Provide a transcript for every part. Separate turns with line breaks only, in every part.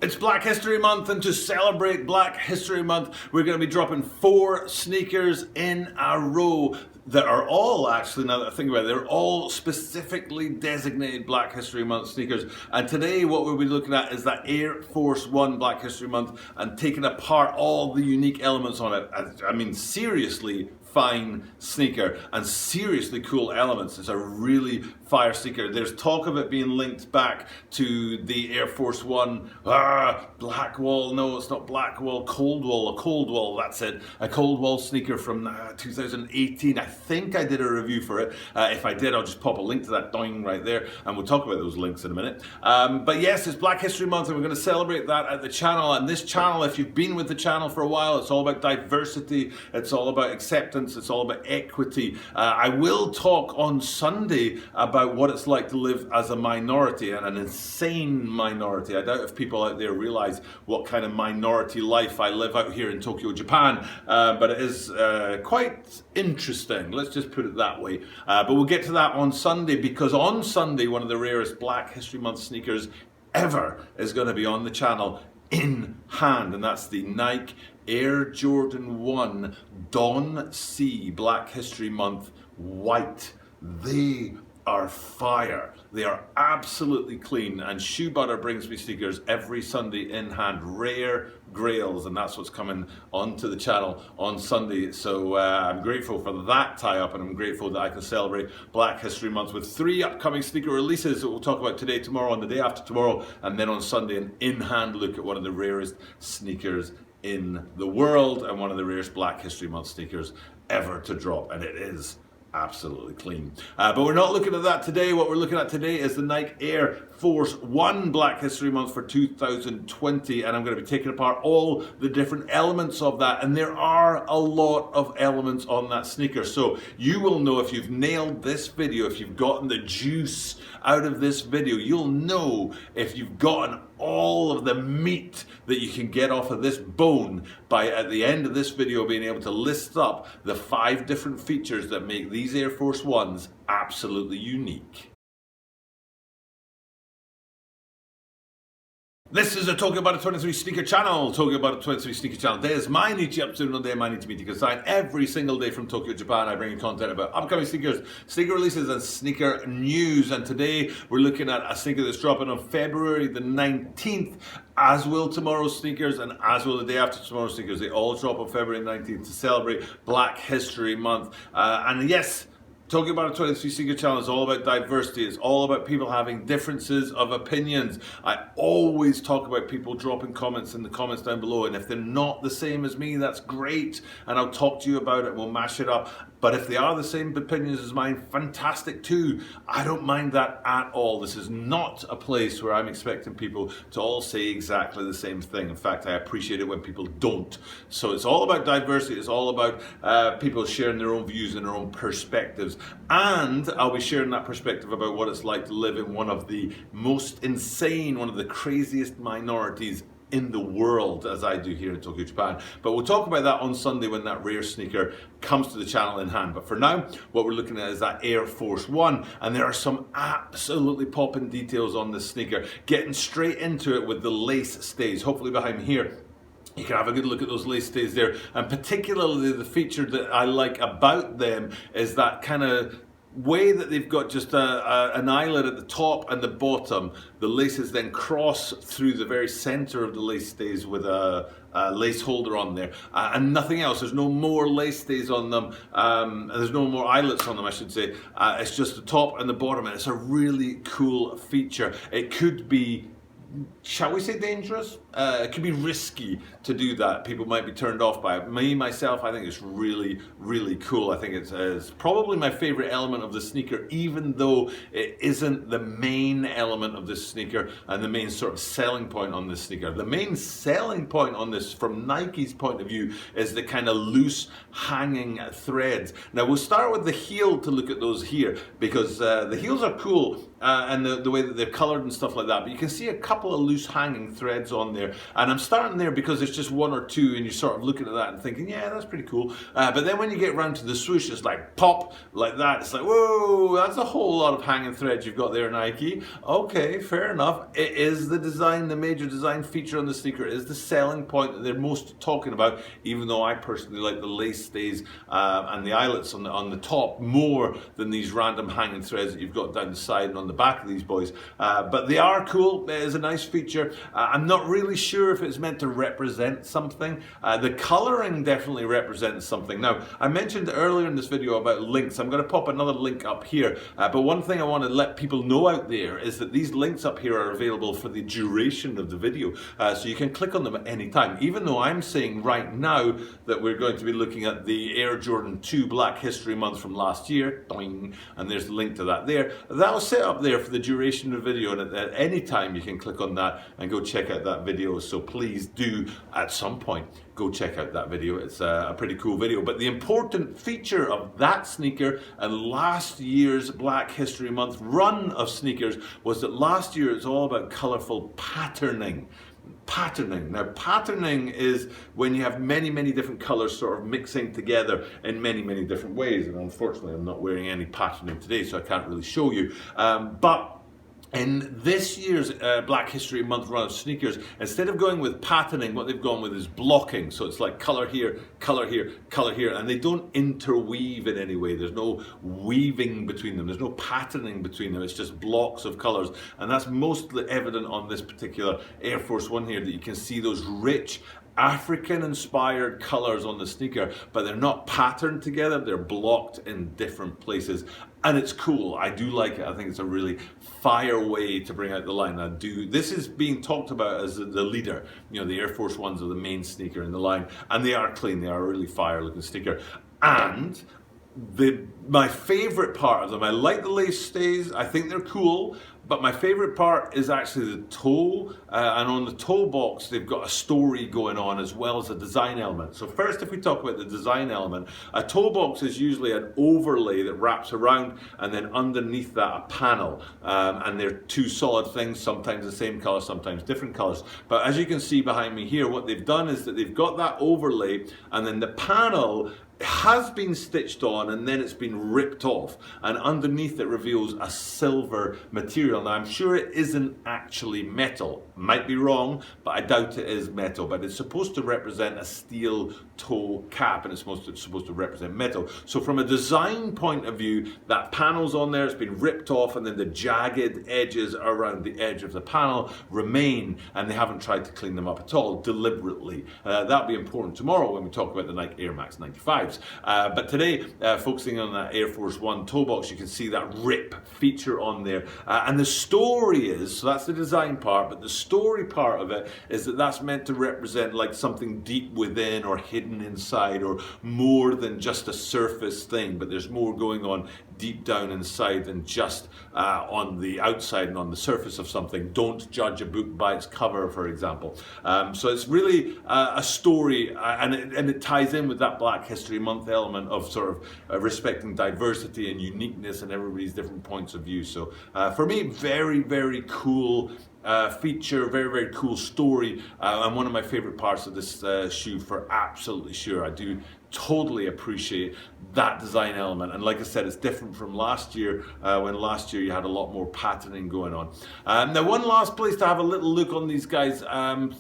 It's Black History Month, and to celebrate Black History Month, we're going to be dropping 4 sneakers in a row that are all, actually, now that I think about it, they're all specifically designated Black History Month sneakers. And today what we'll be looking at is that Air Force 1 Black History Month and taking apart all the unique elements on it. I mean, seriously fine sneaker and seriously cool elements. It's a really fire sneaker. There's talk of it being linked back to the Air Force 1 Blackwall. No, it's not Blackwall, Coldwall, a Coldwall, that's it. A Coldwall sneaker from 2018. I think I did a review for it. If I did, I'll just pop a link to that doing right there, and we'll talk about those links in a minute. But yes, it's Black History Month, and we're going to celebrate that at the channel. And this channel, if you've been with the channel for a while, it's all about diversity, it's all about acceptance, it's all about equity. I will talk on Sunday about what it's like to live as a minority, and an insane minority. I doubt if people out there realize what kind of minority life I live out here in Tokyo, Japan, but it is quite interesting. Let's just put it that way. But we'll get to that on Sunday, because on Sunday, one of the rarest Black History Month sneakers ever is going to be on the channel in hand, and that's the Nike Air Jordan 1 Dawn C Black History Month white. They are fire. They are absolutely clean, and Shoe Butter brings me sneakers every Sunday in hand, rare grails, and that's what's coming onto the channel on Sunday. So I'm grateful for that tie-up, and I'm grateful that I can celebrate Black History Month with 3 upcoming sneaker releases that we'll talk about today, tomorrow, and the day after tomorrow, and then on Sunday an in-hand look at one of the rarest sneakers in the world and one of the rarest Black History Month sneakers ever to drop, and it is absolutely clean. But we're not looking at that today. What we're looking at today is the Nike Air Force 1 Black History Month for 2020, and I'm going to be taking apart all the different elements of that, and there are a lot of elements on that sneaker. So you will know if you've nailed this video, if you've gotten the juice out of this video, you'll know if you've gotten all of the meat that you can get off of this bone by, at the end of this video, being able to list up the 5 different features that make these Air Force 1s absolutely unique. This is a Tokyo About It 23 sneaker channel. Tokyo About It 23 sneaker channel. There's my Nichi episode on day, my Nichi meeting sign. Every single day from Tokyo, Japan, I bring you content about upcoming sneakers, sneaker releases, and sneaker news. And today we're looking at a sneaker that's dropping on February the 19th, as will tomorrow's sneakers, and as will the day after tomorrow's sneakers. They all drop on February 19th to celebrate Black History Month. And yes, Talking About It 23 Sneaker Channel is all about diversity. It's all about people having differences of opinions. I always talk about people dropping comments in the comments down below, and if they're not the same as me, that's great, and I'll talk to you about it. We'll mash it up. But if they are the same opinions as mine, fantastic too. I don't mind that at all. This is not a place where I'm expecting people to all say exactly the same thing. In fact, I appreciate it when people don't. So it's all about diversity. It's all about people sharing their own views and their own perspectives. And I'll be sharing that perspective about what it's like to live in one of the most insane, one of the craziest minorities in the world, as I do here in Tokyo, Japan. But we'll talk about that on Sunday when that rare sneaker comes to the channel in hand. But for now, what we're looking at is that Air Force 1, and there are some absolutely popping details on this sneaker. Getting straight into it with the lace stays, hopefully behind me here. You can have a good look at those lace stays there, and particularly the feature that I like about them is that kind of way that they've got just an eyelet at the top and the bottom. The laces then cross through the very center of the lace stays with a lace holder on there, and nothing else. There's no more lace stays on them, there's no more eyelets on them, I should say. It's just the top and the bottom, and it's a really cool feature. It could be, shall we say, dangerous? It could be risky to do that. People might be turned off by it. Me, myself, I think it's really, really cool. I think it's probably my favorite element of the sneaker, even though it isn't the main element of this sneaker and the main sort of selling point on this sneaker. The main selling point on this, from Nike's point of view, is the kind of loose hanging threads. Now we'll start with the heel to look at those here, because the heels are cool and the way that they're colored and stuff like that, but you can see a couple of loose hanging threads on there. there. And I'm starting there because there's just one or two and you're sort of looking at that and thinking, yeah, that's pretty cool. But then when you get around to the swoosh, it's like pop, like that. It's like, whoa, that's a whole lot of hanging threads you've got there, Nike. Okay, fair enough. It is the design, the major design feature on the sneaker. It is the selling point that they're most talking about, even though I personally like the lace stays and the eyelets on the top more than these random hanging threads that you've got down the side and on the back of these boys. But they are cool. It is a nice feature. I'm not really sure if it's meant to represent something. The coloring definitely represents something. Now, I mentioned earlier in this video about links. I'm going to pop another link up here. But one thing I want to let people know out there is that these links up here are available for the duration of the video. So you can click on them at any time. Even though I'm saying right now that we're going to be looking at the Air Jordan 2 Black History Month from last year, doing, and there's the link to that there. That'll sit up there for the duration of the video, and at any time you can click on that and go check out that video. So please do, at some point, go check out that video. It's a pretty cool video. But the important feature of that sneaker and last year's Black History Month run of sneakers was that last year it's all about colourful patterning. Now, patterning is when you have many, many different colors sort of mixing together in many, many different ways. And unfortunately, I'm not wearing any patterning today, so I can't really show you. But in this year's Black History Month run of sneakers, instead of going with patterning, what they've gone with is blocking. So it's like color here, color here, color here, and they don't interweave in any way. There's no weaving between them. There's no patterning between them. It's just blocks of colors. And that's mostly evident on this particular Air Force One here, that you can see those rich African-inspired colors on the sneaker, but they're not patterned together. They're blocked in different places. And it's cool. I do like it. I think it's a really fire way to bring out the line. This is being talked about as the leader. You know, the Air Force Ones are the main sneaker in the line, and they are clean. They are a really fire-looking sneaker. And my favorite part of them, I like the lace stays. I think they're cool. But my favorite part is actually the toe, and on the toe box they've got a story going on as well as a design element. So first, if we talk about the design element, a toe box is usually an overlay that wraps around, and then underneath that a panel, and they're two solid things, sometimes the same color, sometimes different colors. But as you can see behind me here, what they've done is that they've got that overlay, and then the panel has been stitched on and then it's been ripped off, and underneath it reveals a silver material. Now I'm sure it isn't actually metal, might be wrong, but I doubt it is metal, but it's supposed to represent a steel toe cap, and it's supposed to represent metal. So from a design point of view, that panel's on there, it's been ripped off, and then the jagged edges around the edge of the panel remain, and they haven't tried to clean them up at all deliberately. That'll be important tomorrow when we talk about the Nike Air Max 95s. But today, focusing on that Air Force One toe box, you can see that rip feature on there. And the story is, so that's the design part, but the story part of it is that that's meant to represent like something deep within or hidden inside, or more than just a surface thing, but there's more going on deep down inside than just on the outside and on the surface of something. Don't judge a book by its cover, for example. So it's really a story, and it ties in with that Black History Month element of sort of respecting diversity and uniqueness and everybody's different points of view. So for me, very, very cool feature, very, very cool story, and one of my favorite parts of this shoe for absolutely sure. I do totally appreciate that design element, and like I said, it's different from last year, when last year you had a lot more patterning going on. Now, one last place to have a little look on these guys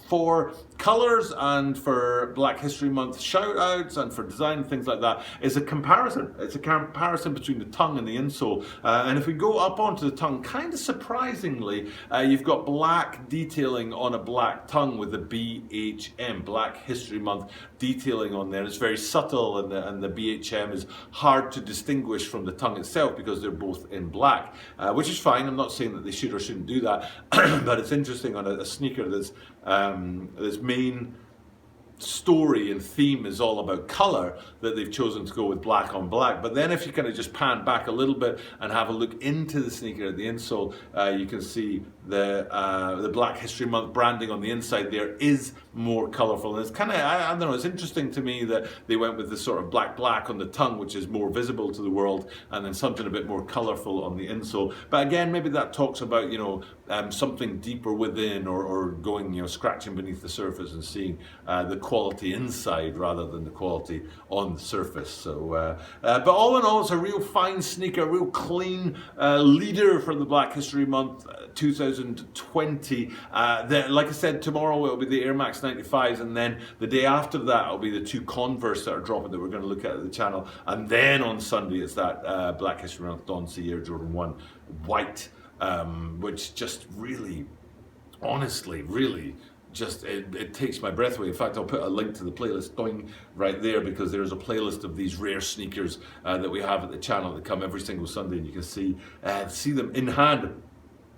for colors and for Black History Month shout outs and for design and things like that is a comparison. It's a comparison between the tongue and the insole, and if we go up onto the tongue, kind of surprisingly, you've got black detailing on a black tongue with the BHM, Black History Month detailing on there. It's very subtle, and the BHM is hard to distinguish from the tongue itself because they're both in black, which is fine. I'm not saying that they should or shouldn't do that, but it's interesting on a sneaker that's main story and theme is all about color, that they've chosen to go with black on black. But then if you kind of just pan back a little bit and have a look into the sneaker at the insole, you can see the Black History Month branding on the inside there is more colorful. And it's kind of, I don't know, it's interesting to me that they went with this sort of black on the tongue, which is more visible to the world, and then something a bit more colorful on the insole. But again, maybe that talks about, you know, something deeper within, or going, you know, scratching beneath the surface and seeing the quality inside rather than the quality on the surface. So, but all in all, it's a real fine sneaker, a real clean leader for the Black History Month 2020. Like I said, tomorrow it'll be the Air Max 95s, and then the day after that it'll be the two Converse that are dropping that we're going to look at the channel, and then on Sunday it's that Black History Month Dawn C Air Jordan 1 white, which just really, honestly, really just it takes my breath away. In fact, I'll put a link to the playlist going right there, because there's a playlist of these rare sneakers that we have at the channel that come every single Sunday, and you can see them in hand.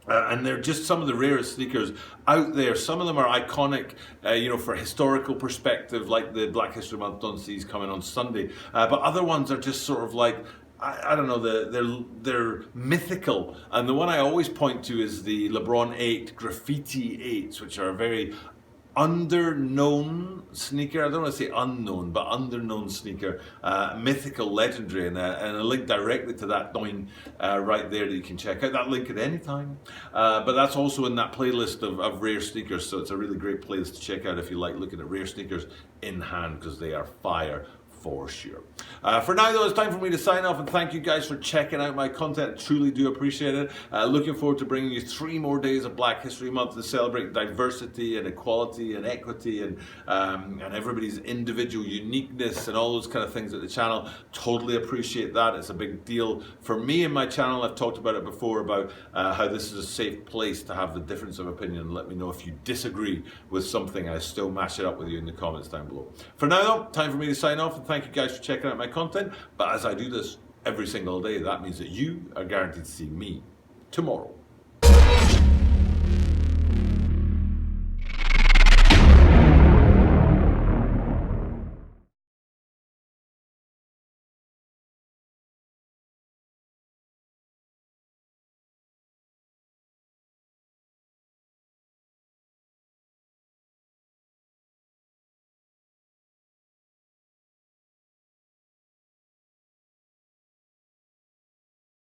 And they're just some of the rarest sneakers out there. Some of them are iconic, you know, for historical perspective, like the Black History Month Dawn C's coming on Sunday. But other ones are just sort of like, I don't know, they're mythical. And the one I always point to is the LeBron 8 Graffiti 8s, which are a very underknown sneaker. I don't want to say unknown, but underknown sneaker, mythical, legendary, and a link directly to that doing right there that you can check out. That link at any time, but that's also in that playlist of rare sneakers, so it's a really great playlist to check out if you like looking at rare sneakers in hand, because they are fire for sure. For now though, it's time for me to sign off, and thank you guys for checking out my content. Truly do appreciate it. Looking forward to bringing you 3 more days of Black History Month to celebrate diversity and equality and equity, and everybody's individual uniqueness and all those kind of things at the channel. Totally appreciate that. It's a big deal for me and my channel. I've talked about it before, about how this is a safe place to have the difference of opinion. Let me know if you disagree with something. I still mash it up with you in the comments down below. For now though, time for me to sign off, and thank you guys for checking out my content. But as I do this every single day, that means that you are guaranteed to see me tomorrow.